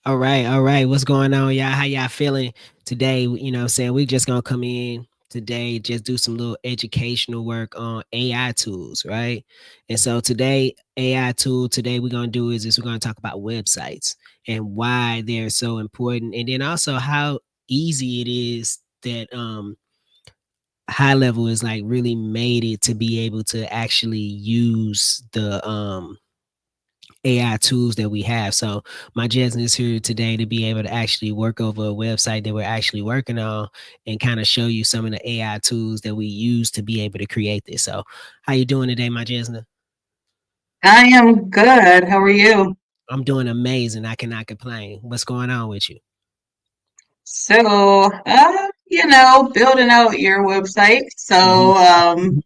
All right, all right. What's going on, y'all? How y'all feeling today? You know what I'm saying? We just gonna come in today, just do some little educational work on AI tools, right? And so today, AI tool today we're gonna do is we're gonna talk about websites and why they're so important, and then also how easy it is that high level is like really made it to be able to actually use the AI tools that we have. So my Jasmine is here today to be able to actually work over a website that we're actually working on and kind of show you some of the AI tools that we use to be able to create this. So how you doing today, my Jasmine? I am good. How are you? I'm doing amazing. I cannot complain. What's going on with you? Building out your website. Mhm.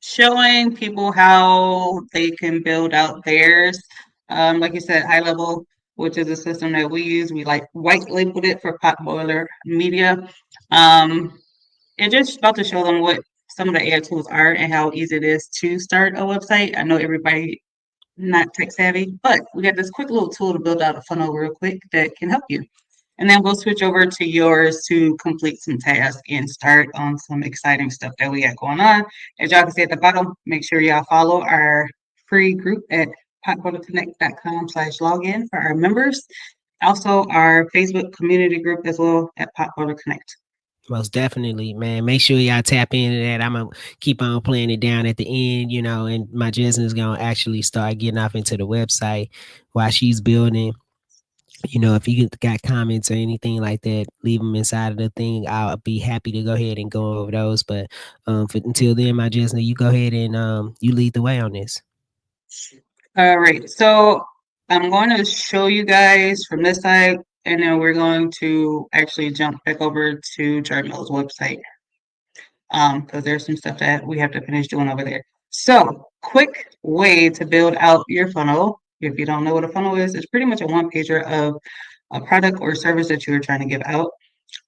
Showing people how they can build out theirs. Like you said, HighLevel, which is a system that we use. We like white labeled it for Potboiler Media. Um, and just about to show them what some of the AI tools are and how easy it is to start a website. I know everybody not tech savvy, but we got this quick little tool to build out a funnel real quick that can help you. And then we'll switch over to yours to complete some tasks and start on some exciting stuff that we got going on. As y'all can see at the bottom, make sure y'all follow our free group at potbottleconnect.com/login for our members. Also, our Facebook community group as well at Potbottle Connect. Most definitely, man. Make sure y'all tap into that. I'm gonna keep on playing it down at the end, and my Jasmine is gonna actually start getting off into the website while she's building. If you got comments or anything like that, leave them inside of the thing. I'll be happy to go ahead and go over those. But until then, my Jessica, you go ahead and you lead the way on this. All right, so I'm going to show you guys from this side, and then we're going to actually jump back over to Jarmel's website. Because there's some stuff that we have to finish doing over there. So, quick way to build out your funnel. If you don't know what a funnel is, it's pretty much a one pager of a product or service that you're trying to give out.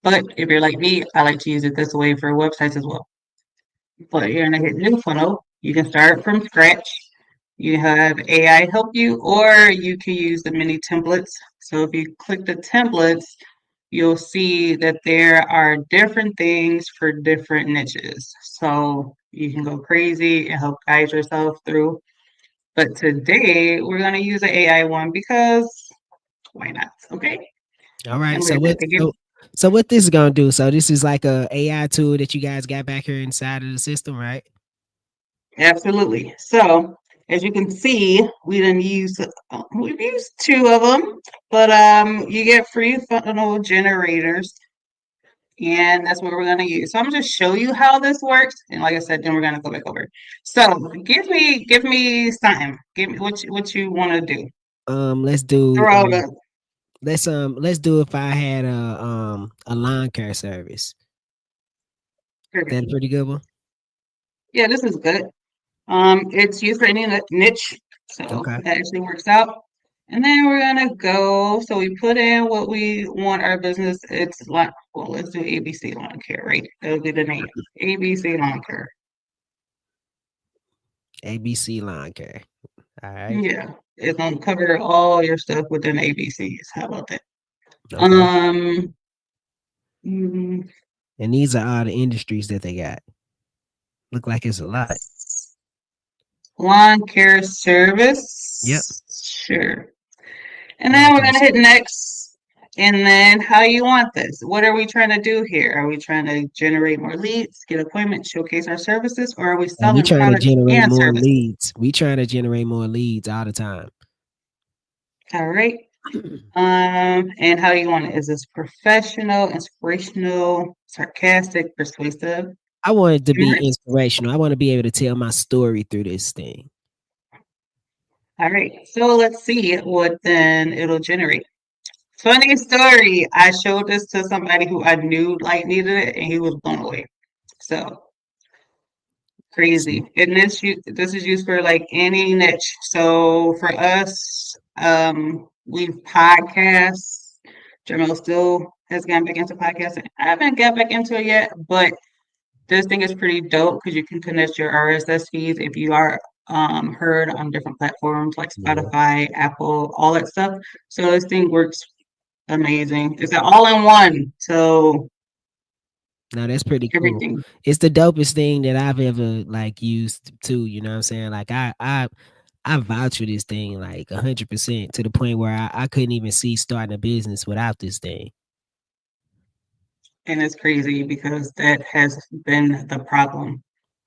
But if you're like me, I like to use it this way for websites as well. But you're gonna hit new funnel. You can start from scratch. You have AI help you, or you can use the mini templates. So if you click the templates, you'll see that there are different things for different niches. So you can go crazy and help guide yourself through. But today we're going to use the AI one because why not? Okay. All right. And So we're what? going to give So what this is gonna do? So this is like a AI tool that you guys got back here inside of the system, right? absolutely. So as you can see, we've used two of them, but you get free funnel generators. And that's what we're going to use. So I'm going to show you how this works. And like I said, then we're going to go back over. So give me something. Give me what you want to do. Let's do Throw out a let's do if I had a lawn care service. That a perfect. pretty good one. Yeah, this is good. It's used for any niche, so Okay. that actually works out. And then we're gonna go. So we put in what we want our business. It's like, well, let's do ABC Lawn Care, right? That'll be the name. ABC Lawn Care. ABC lawn care. All right. Yeah, it's gonna cover all your stuff within ABCs. How about that? Okay. Um, mm, And these are all the industries that they got. Look like it's a lot. lawn care Yep. service. Sure. And then Lawn we're care. gonna hit next. And then how you want this? What are we trying to do here? Are we trying to generate more leads, get appointments, showcase our services, or are we We selling trying to products generate and more services? leads. We trying to generate more leads all the time. All right. And how you want it? Is this professional, inspirational, sarcastic, persuasive, I want it to be humorous? inspirational. I want to be able to tell my story through this thing. All right. So let's see what then it'll generate. Funny story. I showed this to somebody who I knew like needed it, and he was blown away. So See? crazy. And this is used for like any niche. So for us, we podcasts. Jamel still has gotten back into podcasting. I haven't got back into it yet, but this thing is pretty dope because you can connect your RSS feeds if you are heard on different platforms like Yeah. Spotify, Apple, all that stuff. So this thing works amazing. It's an all-in-one, so No, that's pretty cool. everything. It's the dopest thing that I've ever like used too. You know what I'm saying? Like I vouch for this thing like 100% to the point where I couldn't even see starting a business without this thing. And it's crazy because that has been the problem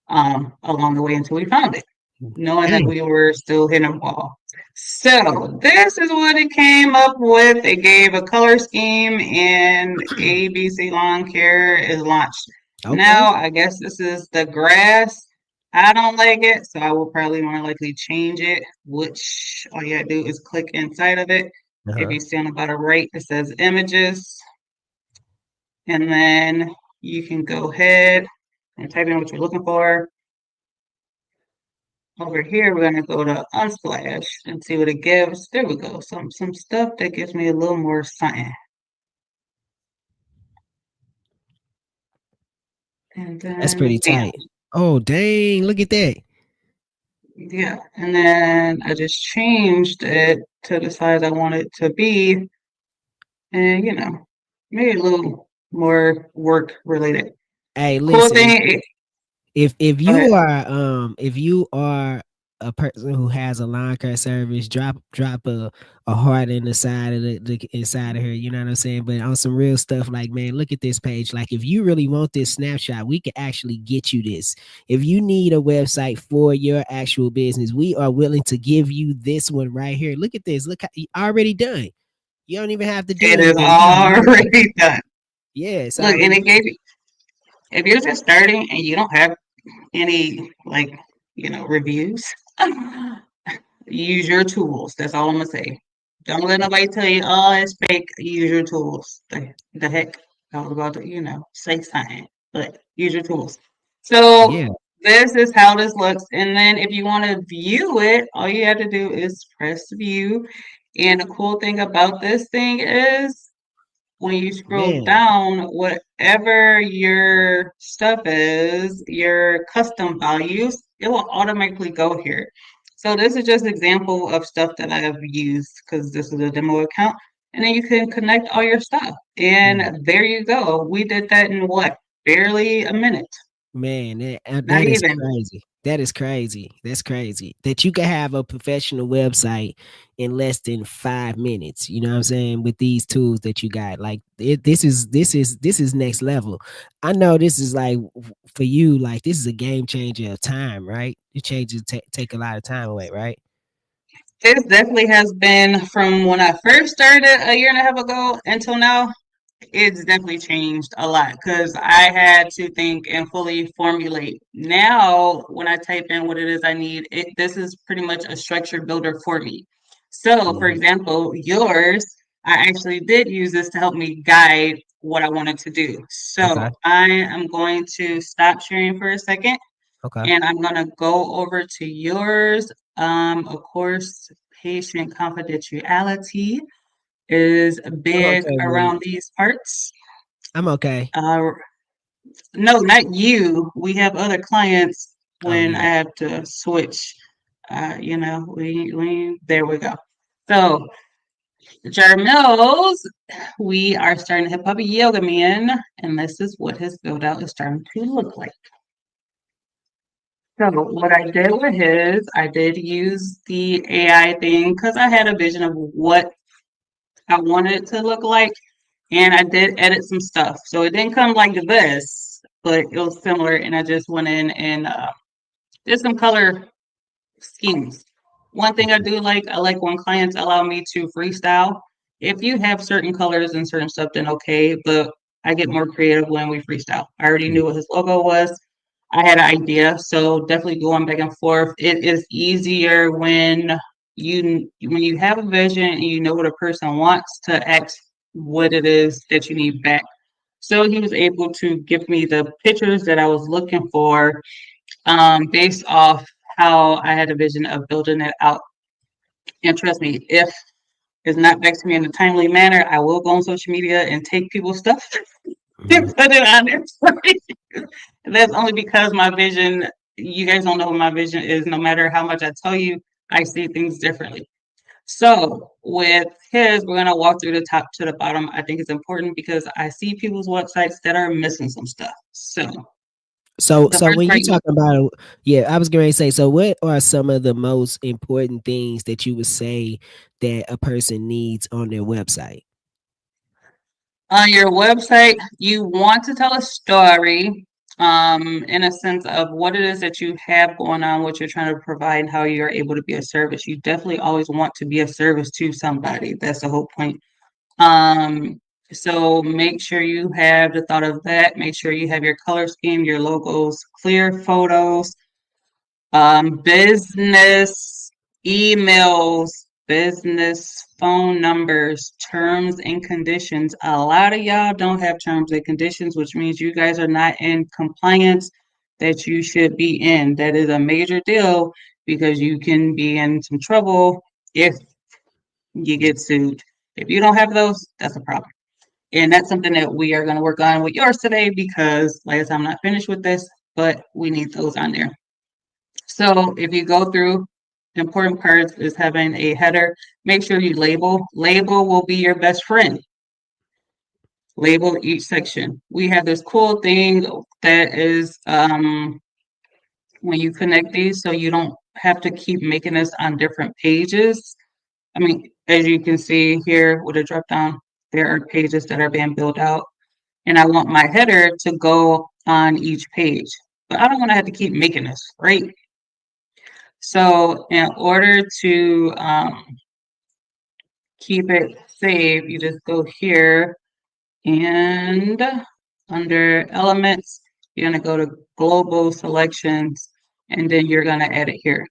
along the way until we found it, knowing that Mm. we were still hitting a wall. So this is what it came up with. It gave a color scheme and ABC Lawn Care is launched. Okay. Now I guess this is the grass. I don't like it, so I will probably more likely change it, which all you gotta do is click inside of it. If Uh-huh. you see on the bottom right, it says images, and then you can go ahead and type in what you're looking for. Over here, we're gonna go to Unsplash and see what it gives. There we go. Some stuff that gives me a little more something. And That's then pretty bam. tight. Oh, dang, look at that. Yeah. And then I just changed it to the size I want it to be and maybe a little more work related. Hey, Cool listen, thing. if Go you ahead. are if you are a person who has a lawn care service, drop a heart in the side of the inside of her, you know what I'm saying? But on some real stuff, like man, look at this page. Like if you really want this snapshot, we can actually get you this. If you need a website for your actual business, we are willing to give you this one right here. Look at this. Look how already done. You don't even have to do It is anything. You literally, already done. yeah, it's Look, and already it gave done. you, if you're just starting and you don't have any reviews, use your tools. That's all I'm gonna say. Don't let nobody tell you, oh, it's fake. Use your tools. The heck, I was about to, say something, but use your tools. Yeah, So this is how this looks. And then if you want to view it, all you have to do is press view. And the cool thing about this thing is when you scroll man, down, whatever your stuff is, your custom values, it will automatically go here. So this is just an example of stuff that I have used because this is a demo account. And then you can connect all your stuff. mm, And there you go. We did that in what? Barely a minute. man, Not that is even. crazy. That is crazy. That's crazy. That you can have a professional website in less than 5 minutes. You know what I'm saying? With these tools that you got, like this is next level. I know this is like for you, like this is a game changer of time, right? It changes take a lot of time away, right? This definitely has been from when I first started a year and a half ago until now. It's definitely changed a lot because I had to think and fully formulate. Now, when I type in what it is I need, this is pretty much a structure builder for me. So, for Mhm. example, yours, I actually did use this to help me guide what I wanted to do. Okay. So, I am going to stop sharing for a second Okay. and I'm going to go over to yours. Of course, patient confidentiality is I'm big okay with it. around these parts. I'm okay. Uh, no, not you. We have other clients Oh when I yeah. have to switch. There we go. So, Jarmills, we are starting Hip Hop Yoga Man, and this is what his build out is starting to look like. So, what I did with his, I did use the AI thing because I had a vision of what I wanted it to look like. And I did edit some stuff. So it didn't come like this, but it was similar. And I just went in and did some color schemes. One thing I Mhm. do like, I like when clients allow me to freestyle. If you have certain colors and certain stuff, then okay. But I get more creative when we freestyle. I already Mm. knew what his logo was. I had an idea, so definitely going back and forth. It is easier when you have a vision and you know what a person wants to ask what it is that you need back. So he was able to give me the pictures that I was looking for based off how I had a vision of building it out. And trust me, if it's not back to me in a timely manner, I will go on social media and take people's stuff and Mhm. put it on there for you. That's only because my vision, you guys don't know what my vision is. No matter how much I tell you, I see things differently. So with his, we're gonna walk through the top to the bottom. I think it's important because I see people's websites that are missing some stuff. So the So first when part, you talk about, yeah, I was going to say, so what are some of the most important things that you would say that a person needs on their website? on your website, you want to tell a story, in a sense of what it is that you have going on, what you're trying to provide, and how you're able to be a service. You definitely always want to be a service to somebody. That's the whole point. Um, so make sure you have the thought of that. Make sure you have your color scheme, your logos, clear photos, business emails, business phone numbers, terms and conditions. A lot of y'all don't have terms and conditions, which means you guys are not in compliance that you should be in. That is a major deal because you can be in some trouble if you get sued. If you don't have those, that's a problem. And that's something that we are going to work on with yours today because, like I said, I'm not finished with this, but we need those on there. So if you go through, important parts is having a header. Make sure you label. Label will be your best friend. Label each section. We have this cool thing that is when you connect these, so you don't have to keep making this on different pages. I mean, as you can see here with a drop down, there are pages that are being built out, and I want my header to go on each page. But I don't want to have to keep making this, right? So in order to keep it safe, you just go here and under elements, you're going to go to global selections and then you're going to add it here.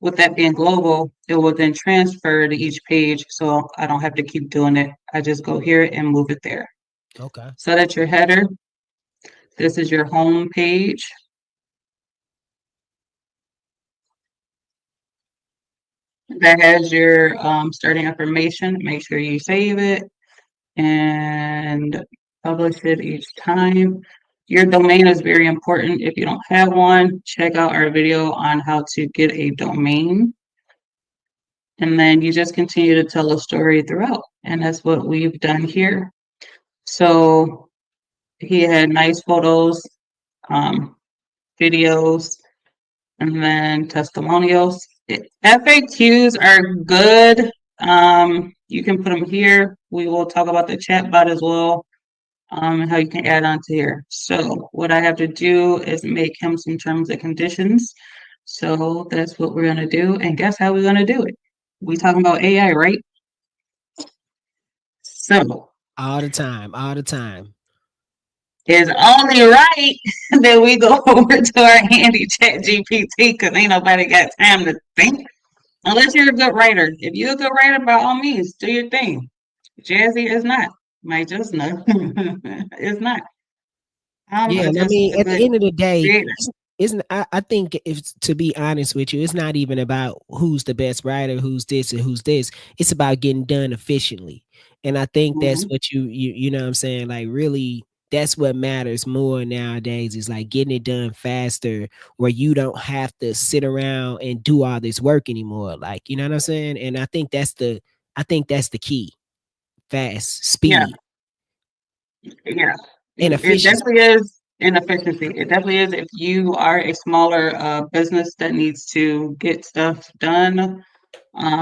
With that being global, it will then transfer to each page so I don't have to keep doing it. I just go here and move it there. Okay. So that's your header. This is your home page. That has your starting information. Make sure you save it and publish it each time. Your domain is very important. If you don't have one, check out our video on how to get a domain. And then you just continue to tell a story throughout. And that's what we've done here. So he had nice photos, um, videos, and then testimonials. FAQs are good. You can put them here. We will talk about the chat bot as well, and how you can add on to here. So what I have to do is make him some terms and conditions. So that's what we're gonna do. And guess how we're gonna do it? We talking about AI, right? So All the time, all the time. it's only right that we go over to our handy chat GPT because ain't nobody got time to think. Unless you're a good writer. If you're a good writer, by all means, do your thing. Jazzy is not. Might just know. It's not. Yeah, I'm and I just mean, a at the good end of the day, creator. I think if to be honest with you, it's not even about who's the best writer, who's this and who's this. It's about getting done efficiently. And I think that's Hmm. what you know what I'm saying? Like really that's what matters more nowadays is like getting it done faster where you don't have to sit around and do all this work anymore. Like, you know what I'm saying? And I think that's the key. Fast, Yeah, speed, yeah. and It efficiency. definitely is inefficiency. It definitely is if you are a smaller business that needs to get stuff done,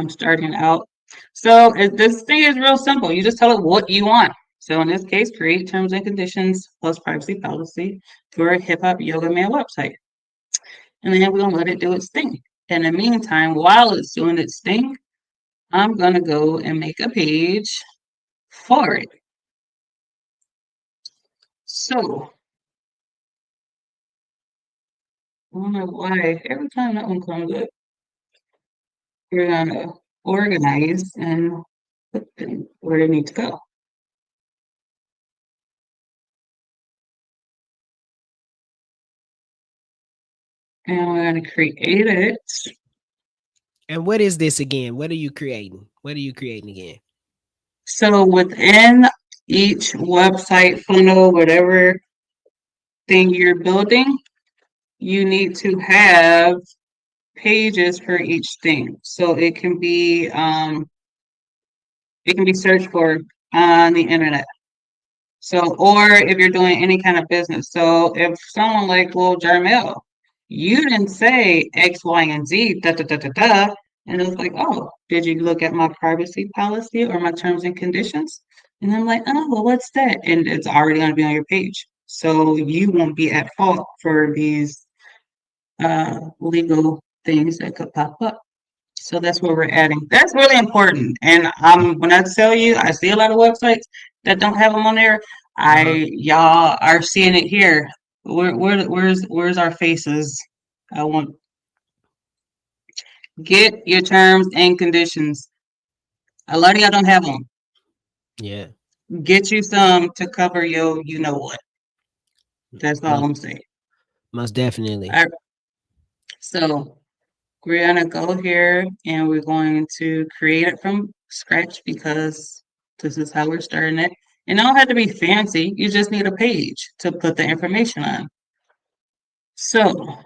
starting out. So this thing is real simple. You just tell it what you want. So in this case, create terms and conditions plus privacy policy for a hip hop yoga man website. And then we're gonna let it do its thing. In the meantime, while it's doing its thing, I'm gonna go and make a page for it. So I don't know why every time that one comes up, we're gonna organize and put them where they need to go. And we're gonna create it. And what is this again? What are you creating? What are you creating again? So within each website funnel, whatever thing you're building, you need to have pages for each thing. So it can be searched for on the internet. So, or if you're doing any kind of business. So, if someone like, well, Jarmel, you didn't say X, Y, and Z, da da da da da. And it was like, oh, did you look at my privacy policy or my terms and conditions? And I'm like, oh, well, what's that? And it's already going to be on your page. So you won't be at fault for these legal things that could pop up. So that's what we're adding. That's really important. And when I tell you, I see a lot of websites that don't have them on there. Uh-huh. Y'all are seeing it here. Where's our faces? I want get your terms and conditions. A lot of y'all don't have them. Yeah. Get you some to cover your, you know what. That's all Most I'm saying. most definitely. All right, so we're gonna go here and we're going to create it from scratch because this is how we're starting it. And it don't have to be fancy. You just need a page to put the information on. So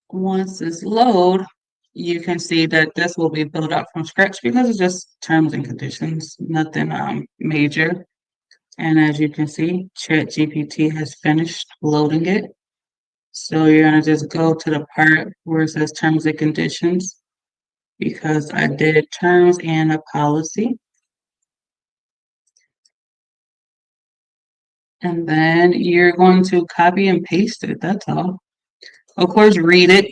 once it's load, you can see that this will be built up from scratch because it's just terms and conditions, nothing major. And as you can see, ChatGPT has finished loading it. So you're gonna just go to the part where it says terms and conditions because I did terms and a policy. And then you're going to copy and paste it. That's all. Of course, read it.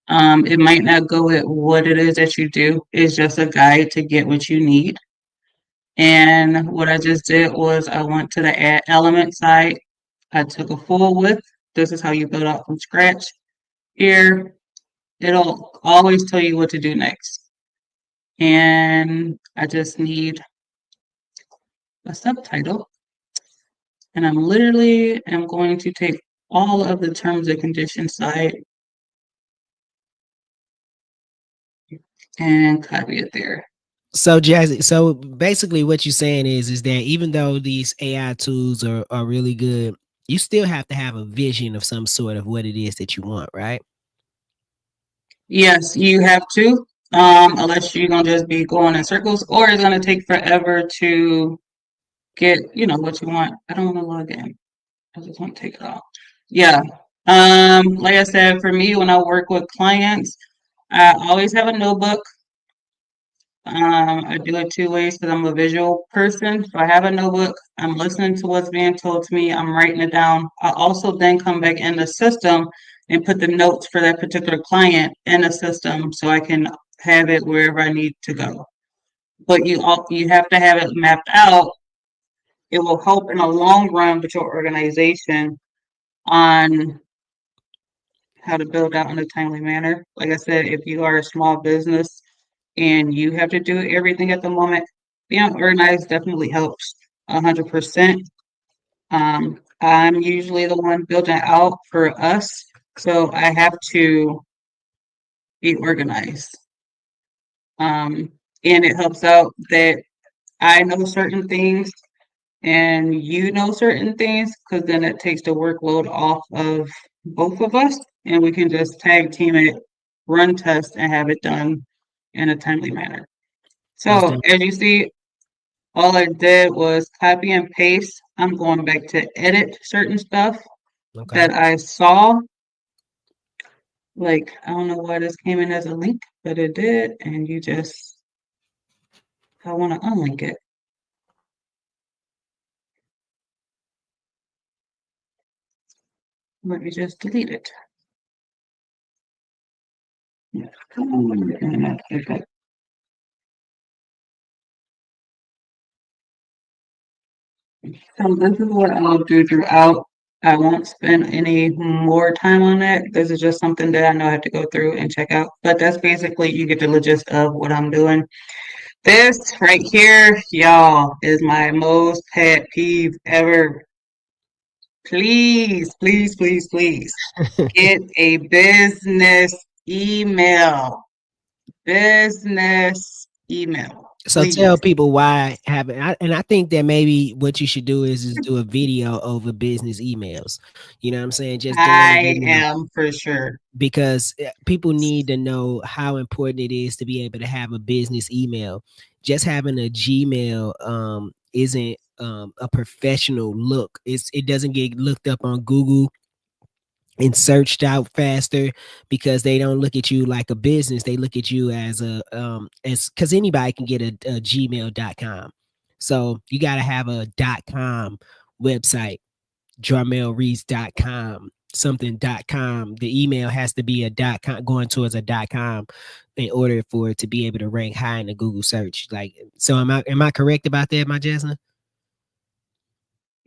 It might not go at what it is that you do. It's just a guide to get what you need. And what I just did was I went to the add element side. I took a full width. This is how you build out from scratch. Here, it'll always tell you what to do next. And I just need a subtitle. And I'm literally am going to take all of the terms and conditions side and copy it there. So Jazzy, so basically what you're saying is that even though these AI tools are really good, you still have to have a vision of some sort of what it is that you want, right? Yes, you have to, unless you're gonna just be going in circles, or it's gonna take forever to get, what you want. I don't want to log in. I just want to take it off. Yeah. Like I said, for me, when I work with clients, I always have a notebook. I do it two ways because I'm a visual person. So I have a notebook. I'm listening to what's being told to me. I'm writing it down. I also then come back in the system and put the notes for that particular client in the system so I can have it wherever I need to go. But you have to have it mapped out. It will help in the long run with your organization on how to build out in a timely manner. Like I said, if you are a small business and you have to do everything at the moment, being organized definitely helps 100%. I'm usually the one building out for us, so I have to be organized. And it helps out that I know certain things and you know certain things because then it takes the workload off of both of us and we can just tag team it, run tests, and have it done in a timely manner. Most So as you see, all I did was copy and paste. I'm going back to edit certain stuff okay. that I saw. Like, I don't know why this came in as a link, but it did. And I want to unlink it. Let me just delete it. Yeah, come on. Okay. So this is what I'll do throughout. I won't spend any more time on that. This is just something that I know I have to go through and check out. But that's basically you get the gist of what I'm doing. This right here, y'all, is my most pet peeve ever. Please, please, please, please get a business email. Business email. So tell Please. people why having, and I think that maybe what you should do is do a video over business emails. You know what I'm saying? Just doing a I video am for sure. because people need to know how important it is to be able to have a business email. Just having a Gmail isn't a professional look. It doesn't get looked up on Google and searched out faster because they don't look at you like a business. They look at you as a as because anybody can get a gmail.com. So you got to have a .com website, jarmelreese.com, something.com. The email has to be a .com, going towards a .com in order for it to be able to rank high in the Google search. Like, so am I correct about that, my Jasmine?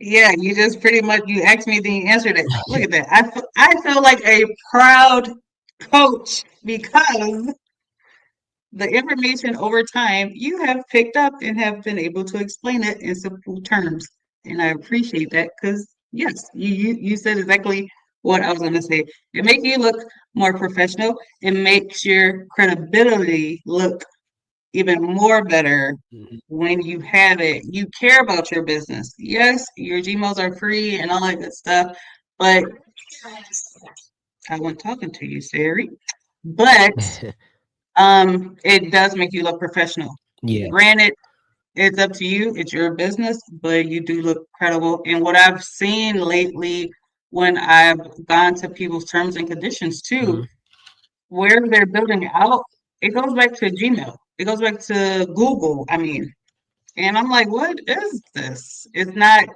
Yeah, you just pretty much you asked me, then you answered it. Look at that. I feel like a proud coach because the information over time you have picked up and have been able to explain it in simple terms. And I appreciate that because yes, you said exactly what I was going to say. It makes you look more professional. It makes your credibility look even more better Mhm. when you have it. You care about your business. Yes, your Gmails are free and all that good stuff, but I wasn't talking to you, Sari. But it does make you look professional. Yeah. Granted, it's up to you, it's your business, but you do look credible. And what I've seen lately when I've gone to people's terms and conditions too, Mhm. where they're building out, it goes back to Gmail. It goes back to Google. I mean, and I'm like, what is this? It's not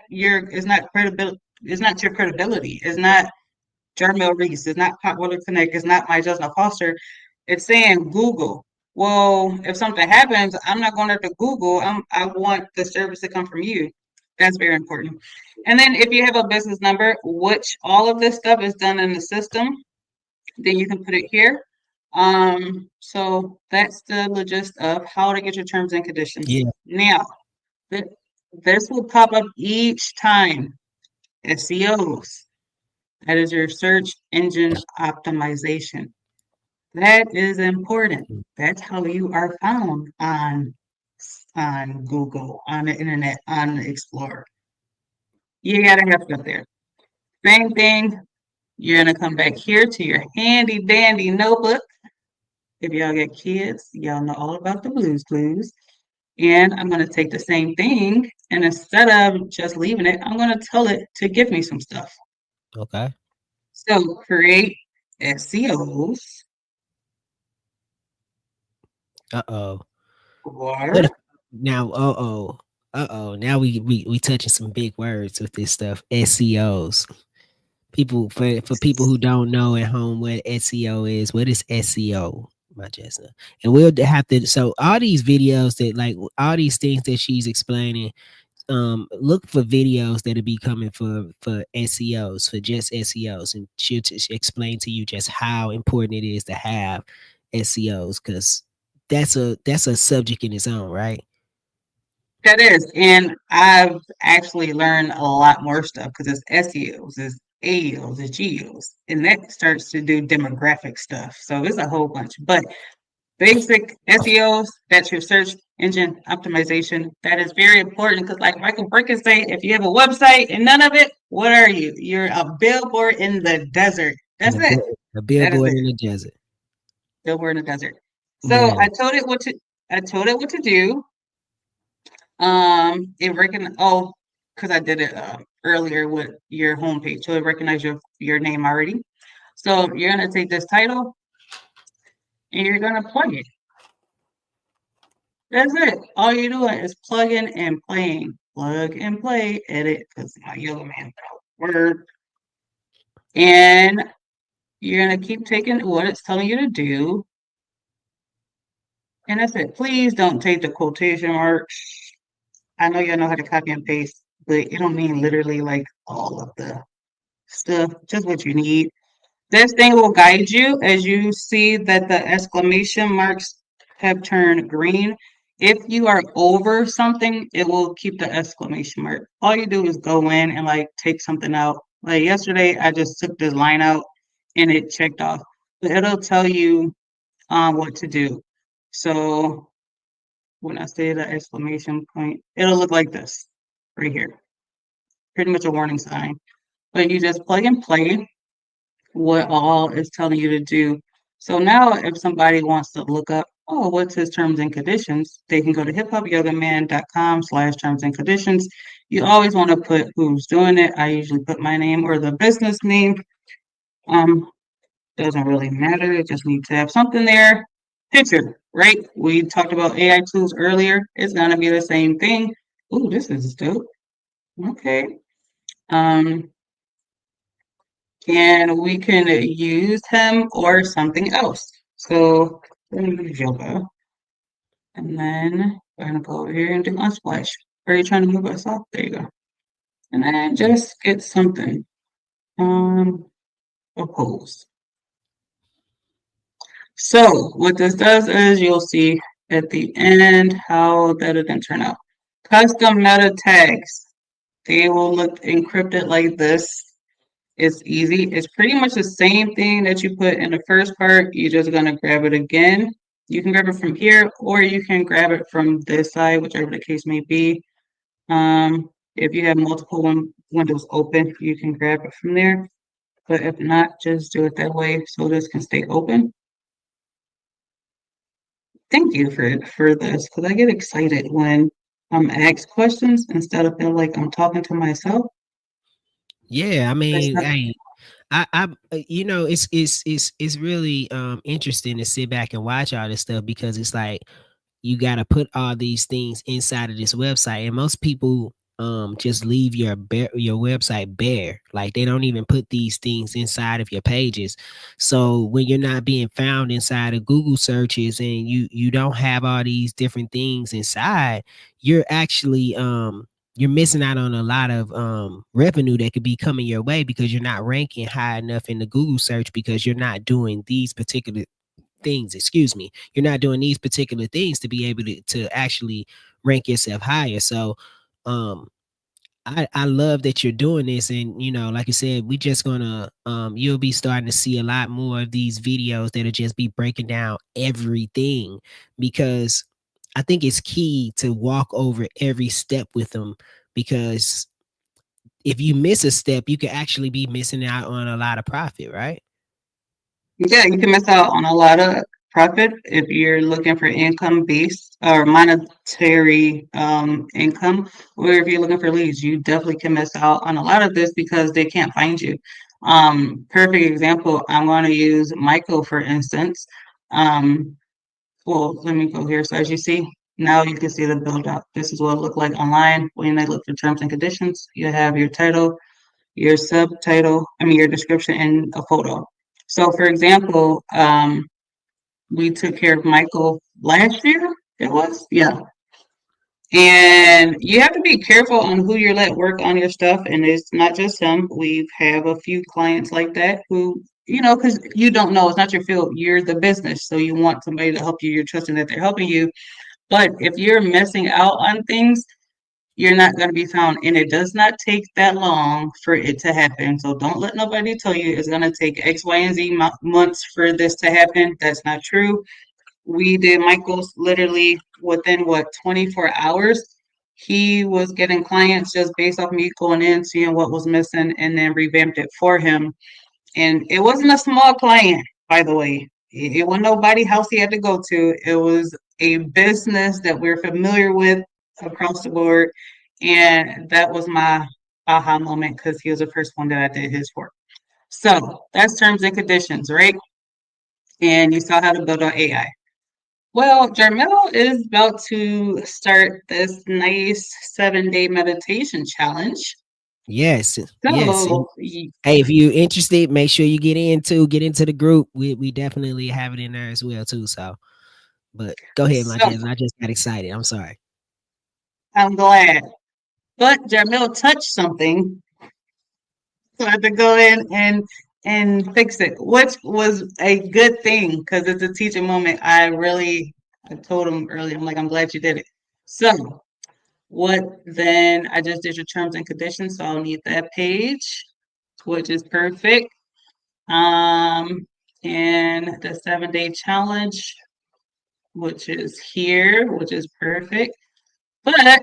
credibility. It's not your credibility. It's not Jermel Reese. It's not Potwater Connect. It's not my Justin Foster. It's saying Google. Well, if something happens, I'm not going to Google. I want the service to come from you. That's very important. And then if you have a business number, which all of this stuff is done in the system, then you can put it here. So that's the logist of how to get your terms and conditions. Yeah. Now, th- this will pop up each time. SEOs. That is your search engine optimization. That is important. That's how you are found on Google, on the internet, on the Explorer. You gotta have stuff there. Same thing. You're gonna come back here to your handy dandy notebook. If y'all got kids, y'all know all about the Blues Clues. And I'm gonna take the same thing, and instead of just leaving it, I'm gonna tell it to give me some stuff. Okay. So create SEOs Uh-oh. What if or now? Now we touching some big words with this stuff. SEOs. People for people who don't know at home what SEO is. What is SEO, my Jessica? And we'll have to. So all these videos that like all these things that she's explaining. Look for videos that'll be coming for SEOs, for just SEOs, and she'll explain to you just how important it is to have SEOs because that's a subject in its own, right? that is. And I've actually learned a lot more stuff because it's SEOs, it's AEOs, it's GEOs, and that starts to do demographic stuff. So it's a whole bunch. But basic SEOs, that's your search engine optimization. That is very important because, like Michael Burke say, if you have a website and none of it, what are you? You're a billboard in the desert. That's The it. the That is billboard it. in the desert. Billboard in the desert. So Yeah. I told it what to do. Because I did it earlier with your homepage, so it recognized your name already. So you're gonna take this title and you're gonna plug it. That's it. All you're doing is plugging and playing. Plug and play, edit, because my yellow man word. And you're gonna keep taking what it's telling you to do. And that's it. Please don't take the quotation marks. I know y'all know how to copy and paste, but it don't mean literally like all of the stuff, just what you need. This thing will guide you as you see that the exclamation marks have turned green. If you are over something, it will keep the exclamation mark. All you do is go in and like take something out. Like yesterday, I just took this line out and it checked off. But it'll tell you what to do. So when I say the exclamation point, it'll look like this right here. Pretty much a warning sign. But you just plug and play what all is telling you to do. So now if somebody wants to look up, oh, what's his terms and conditions, they can go to hiphopyogaman.com/terms and conditions. You always want to put who's doing it. I usually put my name or the business name. Um, doesn't really matter. It just needs to have something there. Picture, right? We talked about AI tools earlier. It's gonna be the same thing. Ooh, this is dope. Okay. Um, and we can use him or something else. So let me use yoga, and then we're gonna go over here and do unsplash. Are you trying to move us off? There you go. And then Yeah. just get something. Um, a pose. So what this does is you'll see at the end how that it didn't turn out. Custom meta tags. They will look encrypted like this. It's easy. It's pretty much the same thing that you put in the first part. You're just gonna grab it again. You can grab it from here, or you can grab it from this side, whichever the case may be. If you have multiple windows open, you can grab it from there. But if not, just do it that way so this can stay open. Thank you for this because I get excited when I'm asked questions instead of feeling like I'm talking to myself. Yeah, I That's mean, not, hey, it's really interesting to sit back and watch all this stuff because it's like you got to put all these things inside of this website, and most people just leave your website bare, like they don't even put these things inside of your pages. So when you're not being found inside of Google searches and you don't have all these different things inside, you're actually you're missing out on a lot of revenue that could be coming your way because you're not ranking high enough in the Google search because you're not doing these particular things. Excuse me. You're not doing these particular things to be able to actually rank yourself higher. So um I love that you're doing this, and like you said, we just gonna you'll be starting to see a lot more of these videos that'll just be breaking down everything, because I think it's key to walk over every step with them, because if you miss a step, you could actually be missing out on a lot of profit, right? yeah, you can miss out on a lot of profit if you're looking for income based or monetary income, or if you're looking for leads, you definitely can miss out on a lot of this because they can't find you. Perfect example, I'm going to use Michael for instance. Um, Well, let me go here. So as you see, now you can see the build up. This is what it looked like online when they look for terms and conditions. You have your title, your subtitle, your description, and a photo. So for example, we took care of Michael last year, it was? Yeah. And you have to be careful on who you let work on your stuff. And it's not just him. We have a few clients like that who, because you don't know, it's not your field, you're the business. So you want somebody to help you, you're trusting that they're helping you. But if you're missing out on things, you're not going to be found. And it does not take that long for it to happen. So don't let nobody tell you it's going to take X, Y, and Z months for this to happen. That's not true. We did Michael's literally within 24 hours. He was getting clients just based off me going in, seeing what was missing, and then revamped it for him. And it wasn't a small client, by the way. It wasn't nobody house he had to go to. It was a business that we're familiar with across the board. And that was my aha moment because he was the first one that I did his for. So that's terms and conditions, right? And you saw how to build on AI. Well, Jarmel is about to start this nice 7-day meditation challenge. Yes, yes. So, Hey, if you're interested, make sure you get into the group. We definitely have it in there as well too. So, but go ahead, my so Jazz. I just got excited. I'm sorry. I'm glad. But Jarmel touched something, so I had to go in and fix it, which was a good thing because it's a teaching moment. I told him earlier, I'm like, I'm glad you did it. So, what then? I just did your terms and conditions, so I'll need that page, which is perfect. Um, and the 7-day challenge. which is here, which is perfect. But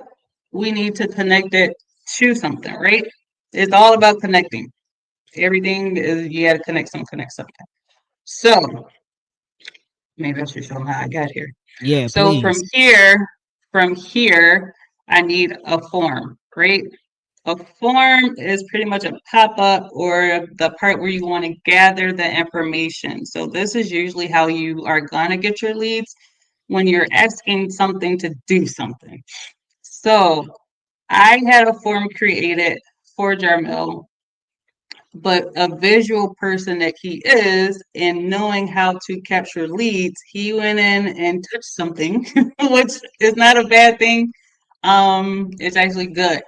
we need to connect it to something, right? It's all about connecting. Everything is you got to connect something. So maybe I should show them how I got here. Yeah, So please. from here, I need a form, right? A form is pretty much a pop-up or the part where you want to gather the information. So this is usually how you are gonna get your leads when you're asking something to do something. So I had a form created for Jarmel, but a visual person that he is, and knowing how to capture leads, he went in and touched something, which is not a bad thing. It's actually good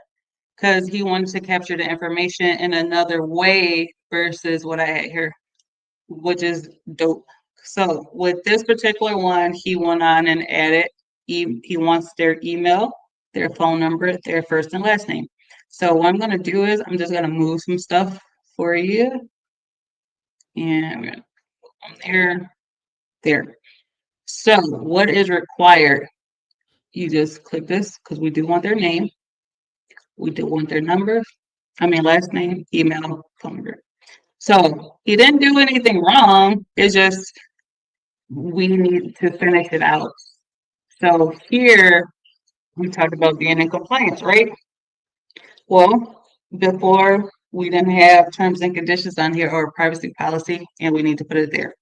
because he wanted to capture the information in another way versus what I had here, which is dope. So with this particular one, he went on and added, he wants their email, their phone number, their first and last name. So what I'm gonna do is I'm just gonna move some stuff for you, and we're gonna go from there. So what is required? You just click this because we do want their name, we do want their number, I mean last name, email, phone number. So he didn't do anything wrong. It's just we need to finish it out. So here we talked about being in compliance, right? Well, before we didn't have terms and conditions on here or privacy policy, and we need to put it there.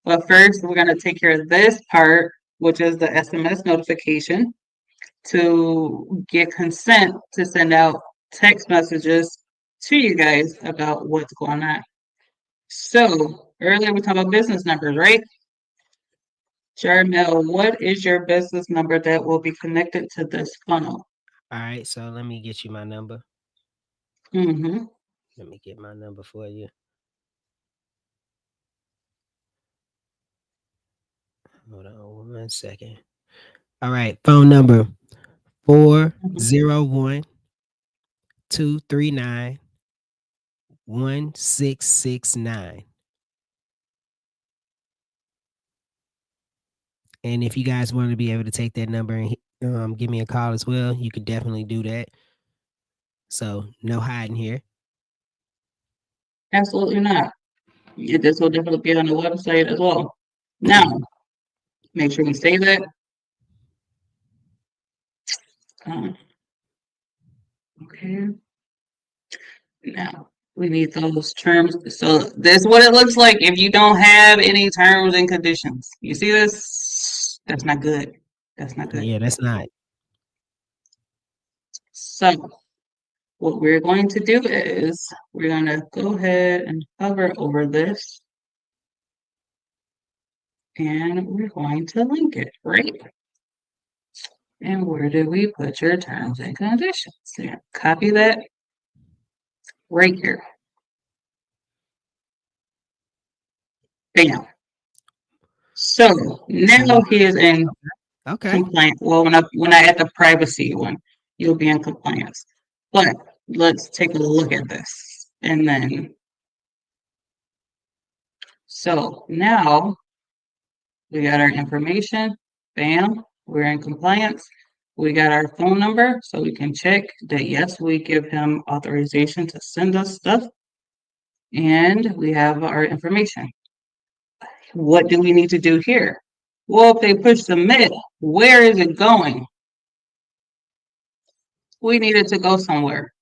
But first, we're going to take care of this part, which is the SMS notification to get consent to send out text messages to you guys about what's going on. So earlier we talked about business numbers, right? Jarmel, what is your business number that will be connected to this funnel? All right, so let me get you my number. Mm-hmm. Let me get my number for you. Hold on 1 second. All right, phone number four Mm-hmm. zero one 239 1669. And if you guys want to be able to take that number and give me a call as well, you could definitely do that. So no hiding here. Absolutely not. This will definitely be on the website as well. Now, make sure we save it. Um, okay. Now, we need those terms. So this is what it looks like if you don't have any terms and conditions. You see this? That's not good. That's not good. Yeah, that's not. So what we're going to do is we're going to go ahead and hover over this and we're going to link it, right? And where do we put your terms and conditions? Yeah, copy that right here. Bam. So So now he is in okay. compliance. Well, when I add the privacy one, you'll be in compliance. But let's take a look at this. And then, so now we got our information. Bam. We're in compliance. We got our phone number, so we can check that yes, we give him authorization to send us stuff. And we have our information. What do we need to do here? Well, if they push submit, where is it going? We need it to go somewhere.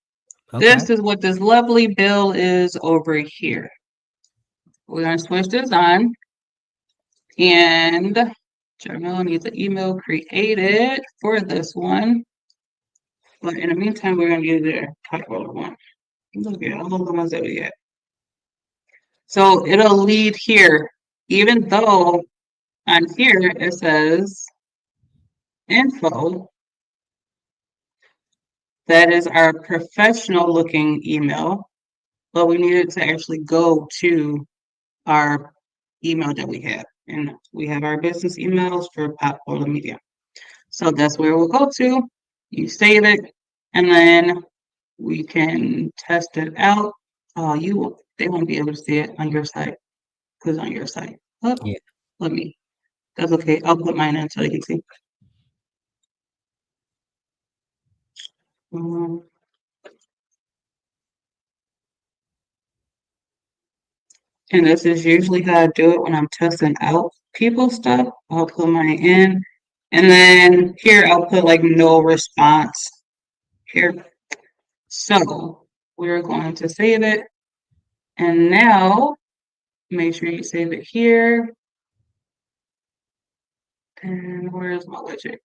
Okay. This is what this lovely bill is over here. We're going to switch this on. And Jarmel needs an email created for this one. But in the meantime, we're going to use the HighLevel one. Look at all the ones that we get. So it'll lead here, even though on here it says info. That is our professional looking email, but we needed to actually go to our email that we have. And we have our business emails for Pop Media. So that's where we'll go to. You save it, and then we can test it out. They won't be able to see it on your site because on your site. Oh, Yeah. let me. That's okay. I'll put mine in so you can see. Um, and this is usually how I do it when I'm testing out people's stuff. I'll put mine in. And then here I'll put like no response here. So we're going to save it. And now make sure you save it here. And where's my widget?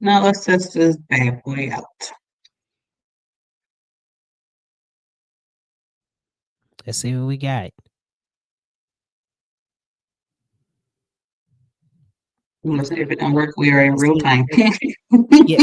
Now let's test this bad boy out. Let's see what we got. I'm gonna see if it don't work. We are in real See, time. yeah,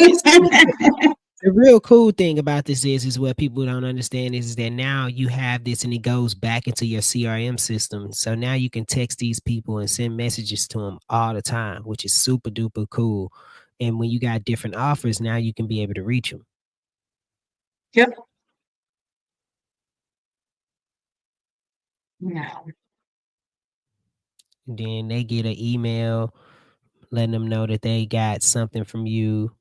the real cool thing about this is what people don't understand is that now you have this and it goes back into your CRM system. So now you can text these people and send messages to them all the time, which is super duper cool. And when you got different offers, now you can be able to reach them. Yep. Now, Then they get an email letting them know that they got something from you.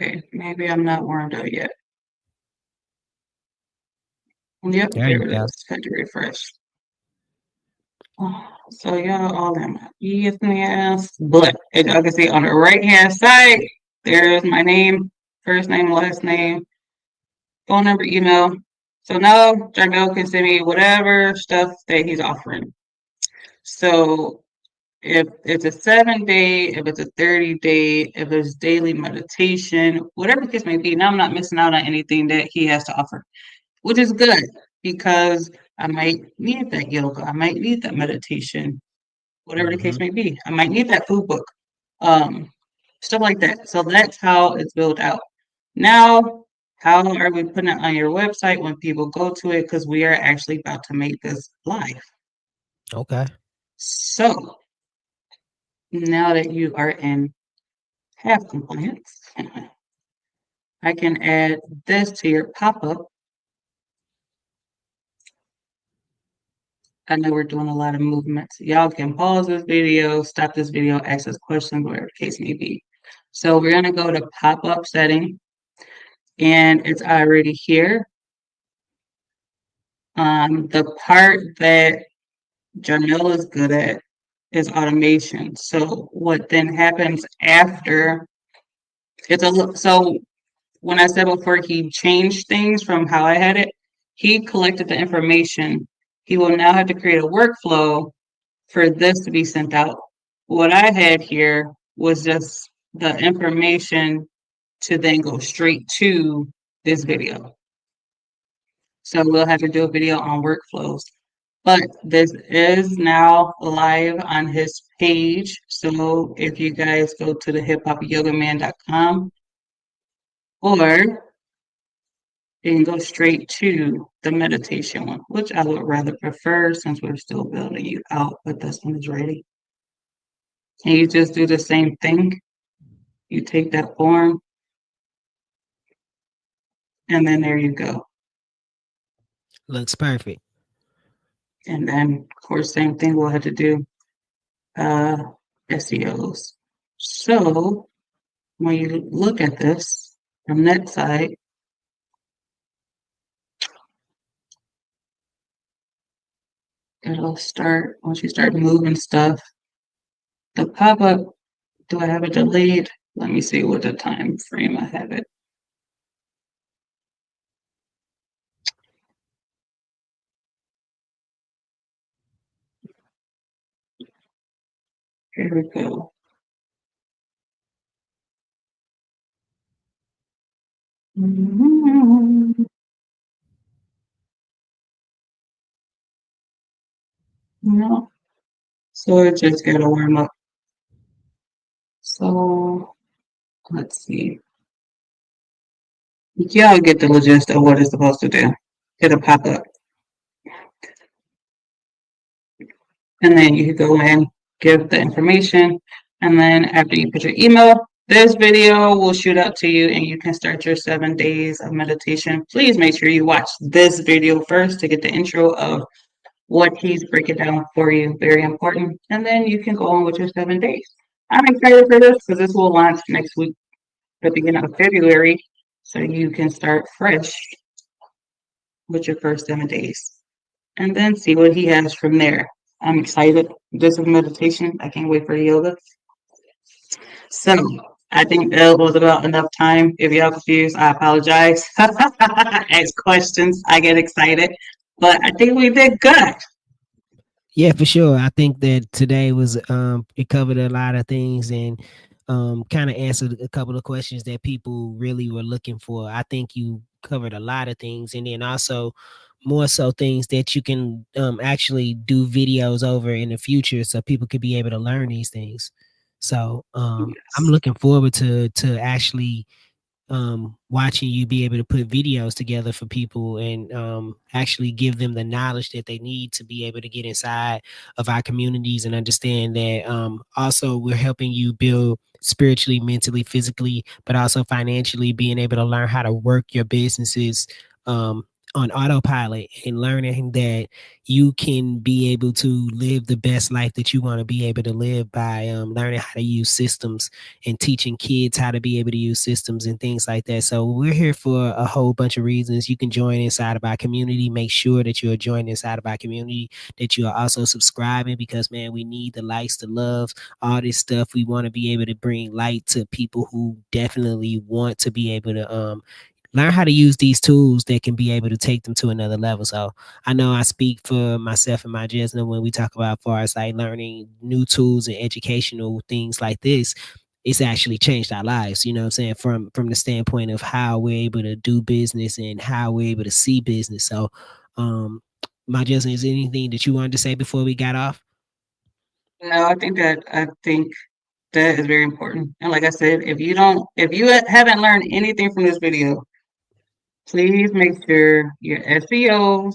okay, maybe I'm not warmed up yet. Yep, There there you it go. is. Had to refresh. Oh, so y'all all in my business. But as y'all can see on the right hand side, there's my name, first name, last name, phone number, email. So now Jarmel can send me whatever stuff that he's offering. So if it's a 7 day, if it's a 30 day, if it's daily meditation, whatever the case may be, now I'm not missing out on anything that he has to offer, which is good because I might need that yoga, I might need that meditation, whatever the case Hmm. may be. I might need that food book, um, stuff like that. So that's how it's built out. Now, how are we putting it on your website when people go to it? Because we are actually about to make this live. Okay. So now that you are in half compliance, I can add this to your pop-up. I know we're doing a lot of movements. Y'all can pause this video, stop this video, ask us questions, whatever the case may be. So we're gonna go to pop-up setting, and it's already here. The part that Janelle is good at is automation. So what then happens after it's a look. So when I said before he changed things from how I had it, he collected the information. He will now have to create a workflow for this to be sent out. What I had here was just the information to then go straight to this video. So we'll have to do a video on workflows. But this is now live on his page. So if you guys go to the hiphopyogaman.com, or you can go straight to the meditation one, which I would rather prefer since we're still building you out, but this one is ready. And you just do the same thing. You take that form, and then there you go. Looks perfect. And then, of course, same thing we'll have to do uh, SEOs. So when you look at this from that side, it'll start once you start moving stuff. The pop-up, do I have it delayed? Let me see what the time frame I have it. Here we go. No, so it just gotta warm up. So let's see. Y'all get the gist of what it's supposed to do. It'll pop up. And then you can go in, give the information, and then after you put your email, This video will shoot out to you and you can start your 7 days of meditation. Please make sure you watch this video first to get the intro of what he's breaking down for you. Very important. And then you can go on with your 7 days. I'm excited for this because this will launch next week, the beginning of February, so you can start fresh with your first 7 days and then see what he has from there. I'm excited. This is meditation. I can't wait for yoga. So I think that was about enough time. If y'all confused, I apologize. Ask questions. I get excited. But I think we did good. Yeah, for sure. I think that today was it covered a lot of things and kind of answered a couple of questions that people really were looking for. I think you covered a lot of things and then also more so things that you can actually do videos over in the future so people could be able to learn these things. So I'm Yes. looking forward to actually watching you be able to put videos together for people and actually give them the knowledge that they need to be able to get inside of our communities and understand that also we're helping you build spiritually, mentally, physically, but also financially, being able to learn how to work your businesses um, on autopilot and learning that you can be able to live the best life that you want to be able to live by learning how to use systems and teaching kids how to be able to use systems and things like that. So we're here for a whole bunch of reasons. You can join inside of our community. Make sure that you're joining inside of our community, that you are also subscribing because man, we need the likes, the loves, all this stuff. We want to be able to bring light to people who definitely want to be able to learn how to use these tools that can be able to take them to another level. So I know I speak for myself and my Jesna when we talk about far as like learning new tools and educational things like this. It's actually changed our lives, you know what I'm saying, from the standpoint of how we're able to do business and how we're able to see business. So my Jesna, is there anything that you wanted to say before we got off? No, I think that is very important. And like I said, if you haven't learned anything from this video, please make sure your SEOs,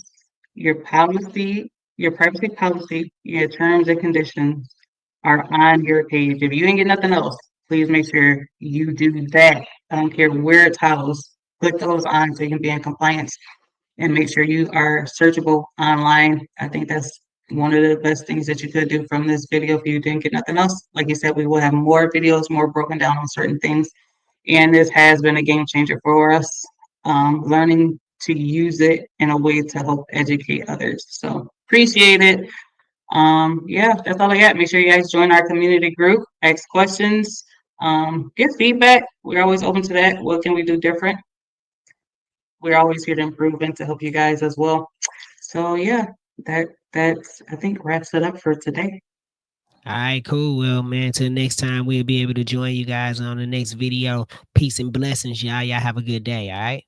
your policy, your privacy policy, your terms and conditions are on your page. If you ain't get nothing else, please make sure you do that. I don't care where it's housed. Put those on so you can be in compliance and make sure you are searchable online. I think that's one of the best things that you could do from this video if you didn't get nothing else. Like you said, we will have more videos, more broken down on certain things. And this has been a game changer for us, learning to use it in a way to help educate others. So appreciate it. Yeah, that's all I got. Make sure you guys join our community group, ask questions, give feedback. We're always open to that. What can we do different? We're always here to improve and to help you guys as well. So yeah, that's I think wraps it up for today. All right, cool. Well, man, till next time, we'll be able to join you guys on the next video. Peace and blessings, y'all. Y'all have a good day. All right.